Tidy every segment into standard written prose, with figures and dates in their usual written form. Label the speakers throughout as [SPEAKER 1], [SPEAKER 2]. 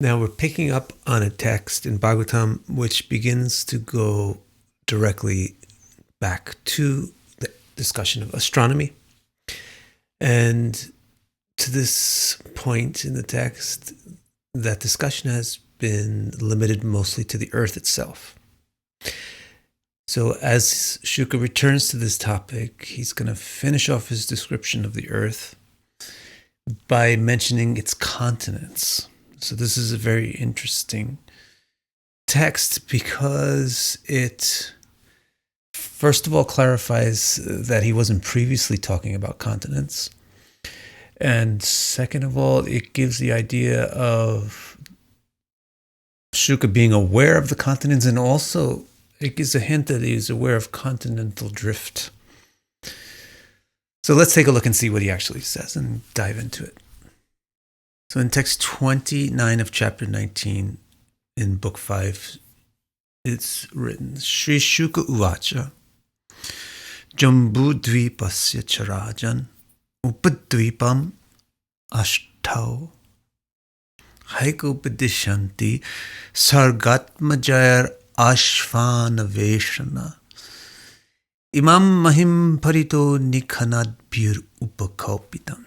[SPEAKER 1] Now we're picking up on a text in Bhagavatam which begins to go directly back to the discussion of astronomy. And to this point in the text, that discussion has been limited mostly to the earth itself. So as Shuka returns to this topic, he's going to finish off his description of the earth by mentioning its continents. So this is a very interesting text because it, first of all, clarifies that he wasn't previously talking about continents. And second of all, it gives the idea of Shuka being aware of the continents, and also it gives a hint that he is aware of continental drift. So let's take a look and see what he actually says and dive into it. So in text 29 of chapter 19 in book 5, it's written, Śrī Śuka uvāca, jambūdvīpasya ca rājann, upadvīpān aṣṭau, haika upadiśanti, sagarātmajair aṣvānveṣaṇa, imāṁ mahīṁ parito nikhanadbhir upakalpitān.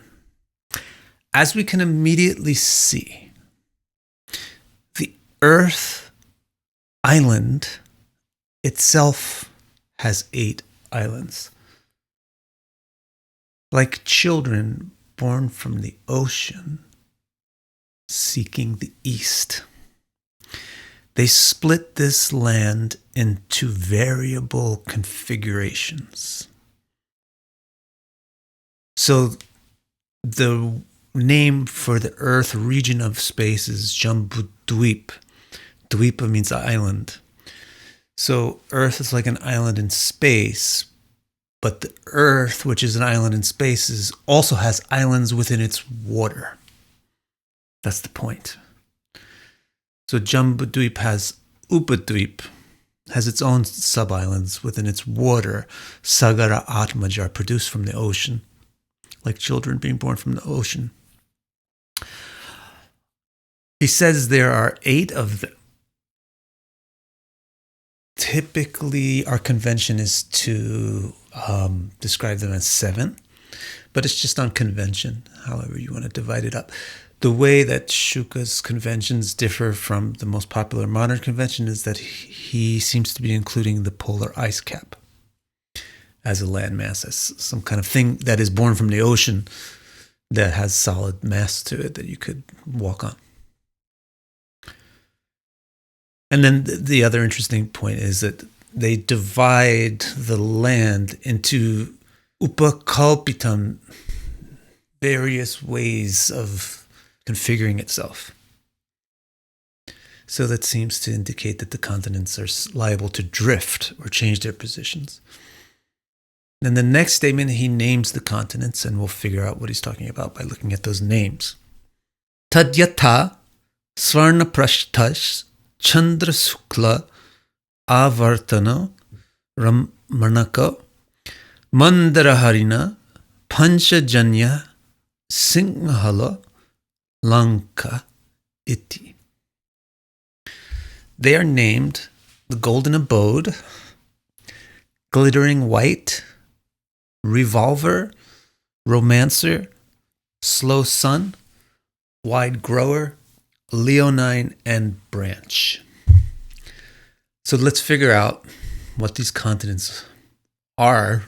[SPEAKER 1] As we can immediately see, the Earth island itself has 8 islands. Like children born from the ocean seeking the east, they split this land into variable configurations. So the name for the earth region of space is jambūdvīpasya. Dvipa means island. So earth is like an island in space, but the earth, which is an island in space, also has islands within its water. That's the point. So jambūdvīpasya has upadvīpān, has its own sub-islands within its water, sagarātmajair, produced from the ocean, like children being born from the ocean. He says there are 8 of them. Typically, our convention is to describe them as 7, but it's just on convention, however you want to divide it up. The way that Shuka's conventions differ from the most popular modern convention is that he seems to be including the polar ice cap as a landmass, as some kind of thing that is born from the ocean that has solid mass to it that you could walk on. And then the other interesting point is that they divide the land into upakalpitān, various ways of configuring itself. So that seems to indicate that the continents are liable to drift or change their positions. Then the next statement, he names the continents, and we'll figure out what he's talking about by looking at those names. Tad yathā, svarṇaprasthaś, candraśukla, āvartano, ramaṇako, mandarahariṇaḥ, pāñcajanyaḥ, siṁhalo, laṅketi. They are named the Golden Abode, Glittering White, Revolver, Romancer, Slow Sun, Wide Grower, Leonine, and Branch. So let's figure out what these continents are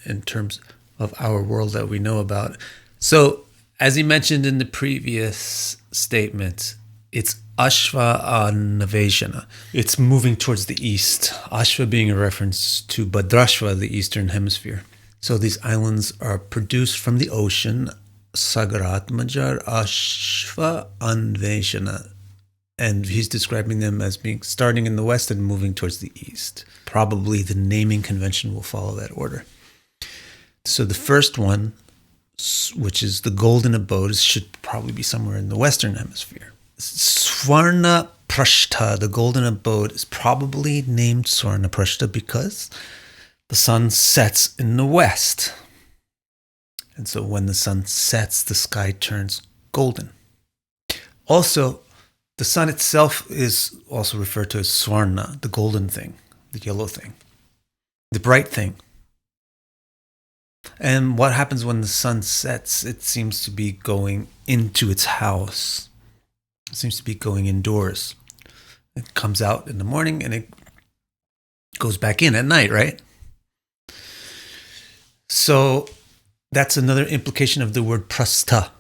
[SPEAKER 1] in terms of our world that we know about. So, as he mentioned in the previous statement, it's aṣvānveṣaṇa. It's moving towards the east. Aśva being a reference to Bhadrashva, the eastern hemisphere. So these islands are produced from the ocean, sagarātmajair, aṣvānveṣaṇa. And he's describing them as being starting in the west and moving towards the east. Probably the naming convention will follow that order. So the first one, which is the Golden Abode, should probably be somewhere in the western hemisphere. svarṇaprasthaś, the Golden Abode, is probably named svarṇaprasthaś because the sun sets in the west. And so when the sun sets, the sky turns golden. Also, The sun itself is also referred to as svarṇa, the golden thing, the yellow thing, the bright thing. And what happens when the sun sets? It seems to be going into its house. It seems to be going indoors. It comes out in the morning and it goes back in at night, right? So that's another implication of the word prastha.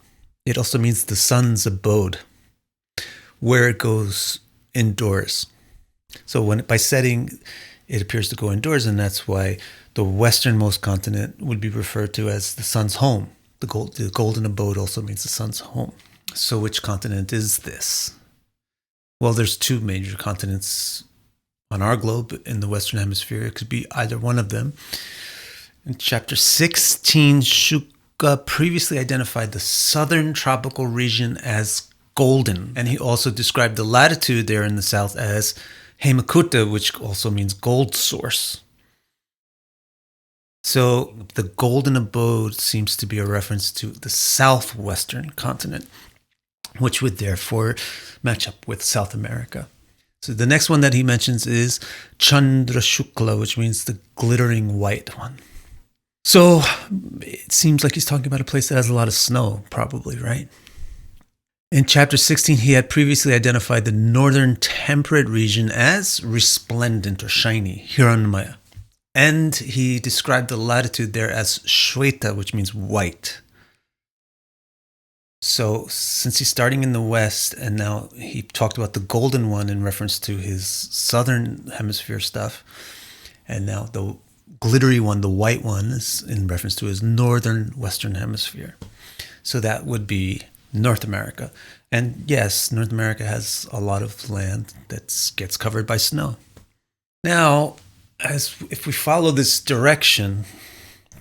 [SPEAKER 1] It also means the sun's abode, where it goes indoors. So when by setting, it appears to go indoors, and that's why the westernmost continent would be referred to as the sun's home. The golden abode also means the sun's home. So which continent is this? Well, there's two major continents on our globe in the Western Hemisphere. It could be either one of them. In chapter 16, Śuka previously identified the southern tropical region as golden, and he also described the latitude there in the south as Hemakuta, which also means gold source. So the golden abode seems to be a reference to the southwestern continent, which would therefore match up with South America. So the next one that he mentions is candraśukla, which means the glittering white one. So it seems like he's talking about a place that has a lot of snow, probably, right? In chapter 16, he had previously identified the northern temperate region as resplendent or shiny, hiranmaya. And he described the latitude there as shweta, which means white. So since he's starting in the west, and now he talked about the golden one in reference to his southern hemisphere stuff, and now the glittery one, the white one, is in reference to his northern western hemisphere. So that would be North America. And yes, North America has a lot of land that gets covered by snow. Now, if we follow this direction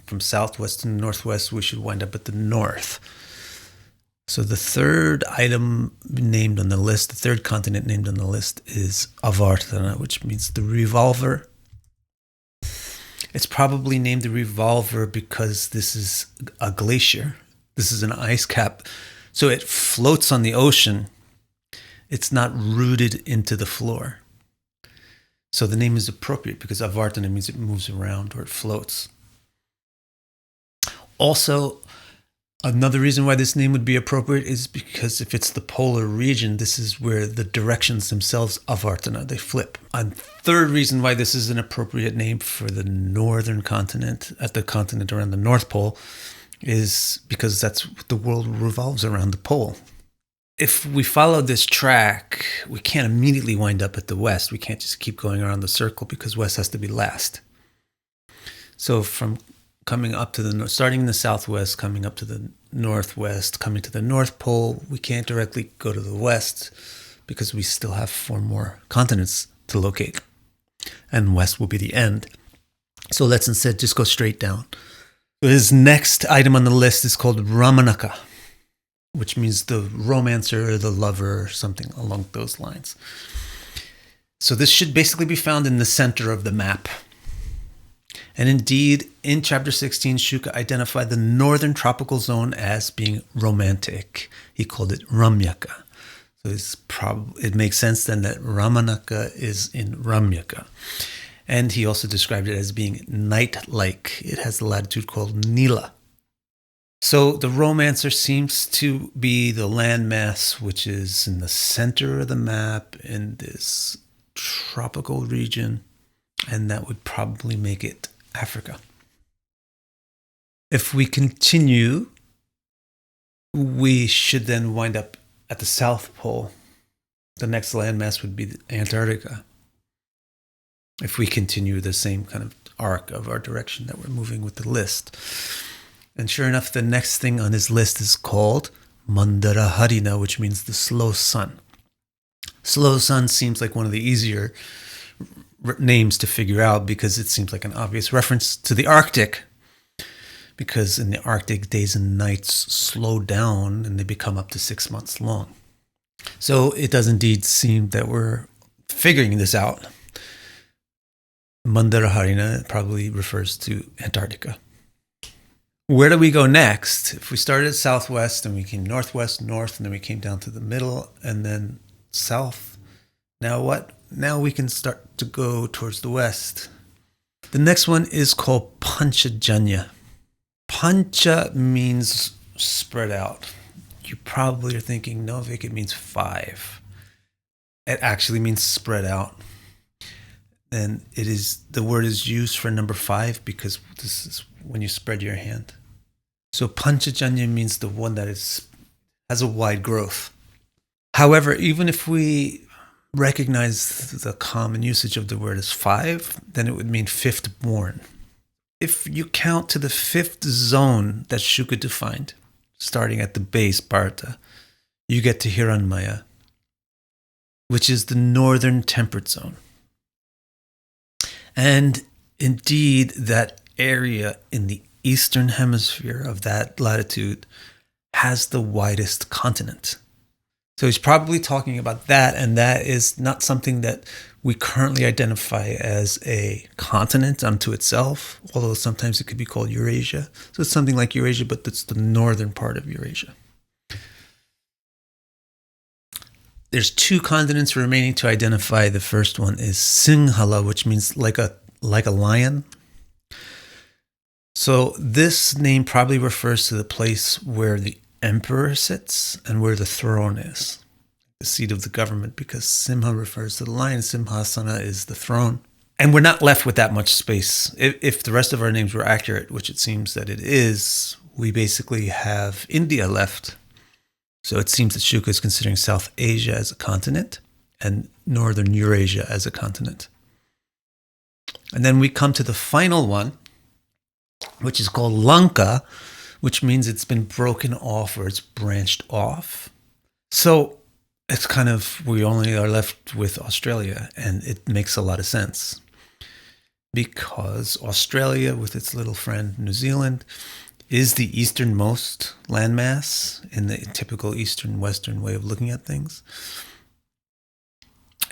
[SPEAKER 1] from southwest to northwest, we should wind up at the north. So the third item named on the list, the third continent named on the list is āvartano, which means the revolver. It's probably named the Revolver because this is a glacier. This is an ice cap. So it floats on the ocean. It's not rooted into the floor. So the name is appropriate because āvartano means it moves around or it floats. Also, another reason why this name would be appropriate is because if it's the polar region, this is where the directions themselves, āvartano, they flip. A third reason why this is an appropriate name for the northern continent, at the continent around the North Pole, is because that's what the world revolves around, the pole. If we follow this track, we can't immediately wind up at the west. We can't just keep going around the circle because west has to be last. So from coming up to the north, starting in the southwest, coming up to the northwest, coming to the North Pole, we can't directly go to the west because we still have 4 more continents to locate. And west will be the end. So let's instead just go straight down. His next item on the list is called ramaṇako, which means the romancer or the lover or something along those lines. So this should basically be found in the center of the map. And indeed, in chapter 16, Śuka identified the northern tropical zone as being romantic. He called it ramyaka. So it makes sense then that ramaṇako is in ramyaka. And he also described it as being night-like. It has the latitude called nila. So the romancer seems to be the landmass which is in the center of the map in this tropical region, and that would probably make it Africa. If we continue, we should then wind up at the South Pole. The next landmass would be Antarctica. If we continue the same kind of arc of our direction that we're moving with the list. And sure enough, the next thing on his list is called mandarahariṇaḥ, which means the slow sun. Slow sun seems like one of the easier names to figure out because it seems like an obvious reference to the Arctic. Because in the Arctic, days and nights slow down and they become up to 6 months long. So it does indeed seem that we're figuring this out. Mandarahariṇaḥ probably refers to Antarctica. Where do we go next? If we started at southwest and we came northwest, north, and then we came down to the middle, and then south. Now what? Now we can start to go towards the west. The next one is called pāñcajanyaḥ. Pancha means spread out. You probably are thinking, no, Vic, it means 5. It actually means spread out. And the word is used for number 5 because this is when you spread your hand. So pāñcajanyaḥ means the one that has a wide growth. However, even if we recognize the common usage of the word as 5, then it would mean 5th born. If you count to the 5th zone that Śuka defined, starting at the base, parito, you get to hiranmaya, which is the northern temperate zone. And indeed, that area in the eastern hemisphere of that latitude has the widest continent. So he's probably talking about that, and that is not something that we currently identify as a continent unto itself, although sometimes it could be called Eurasia. So it's something like Eurasia, but it's the northern part of Eurasia. There's 2 continents remaining to identify. The first one is siṁhalo, which means like a lion. So this name probably refers to the place where the emperor sits and where the throne is, the seat of the government, because Simha refers to the lion, Simhasana is the throne. And we're not left with that much space. If the rest of our names were accurate, which it seems that it is, we basically have India left. So it seems that Śuka is considering South Asia as a continent and Northern Eurasia as a continent. And then we come to the final one, which is called Lanka, which means it's been broken off or it's branched off. So it's kind of, we only are left with Australia, and it makes a lot of sense because Australia, with its little friend New Zealand, is the easternmost landmass in the typical eastern-western way of looking at things.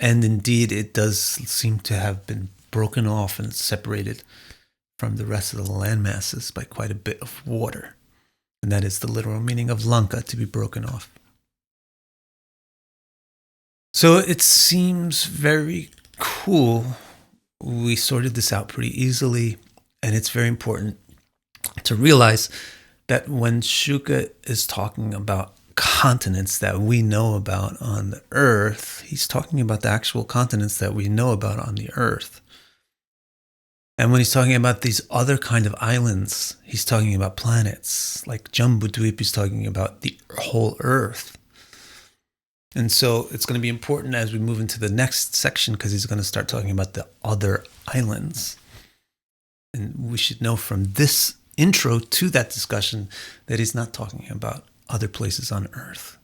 [SPEAKER 1] And indeed, it does seem to have been broken off and separated from the rest of the land masses by quite a bit of water. And that is the literal meaning of Lanka, to be broken off. So it seems very cool. We sorted this out pretty easily, and it's very important to realize that when Śuka is talking about continents that we know about on the earth, he's talking about the actual continents that we know about on the earth. And when he's talking about these other kind of islands, he's talking about planets. Like jambūdvīpasya is talking about the whole earth. And so it's going to be important as we move into the next section, because he's going to start talking about the other islands. And we should know from this intro to that discussion that he's not talking about other places on earth.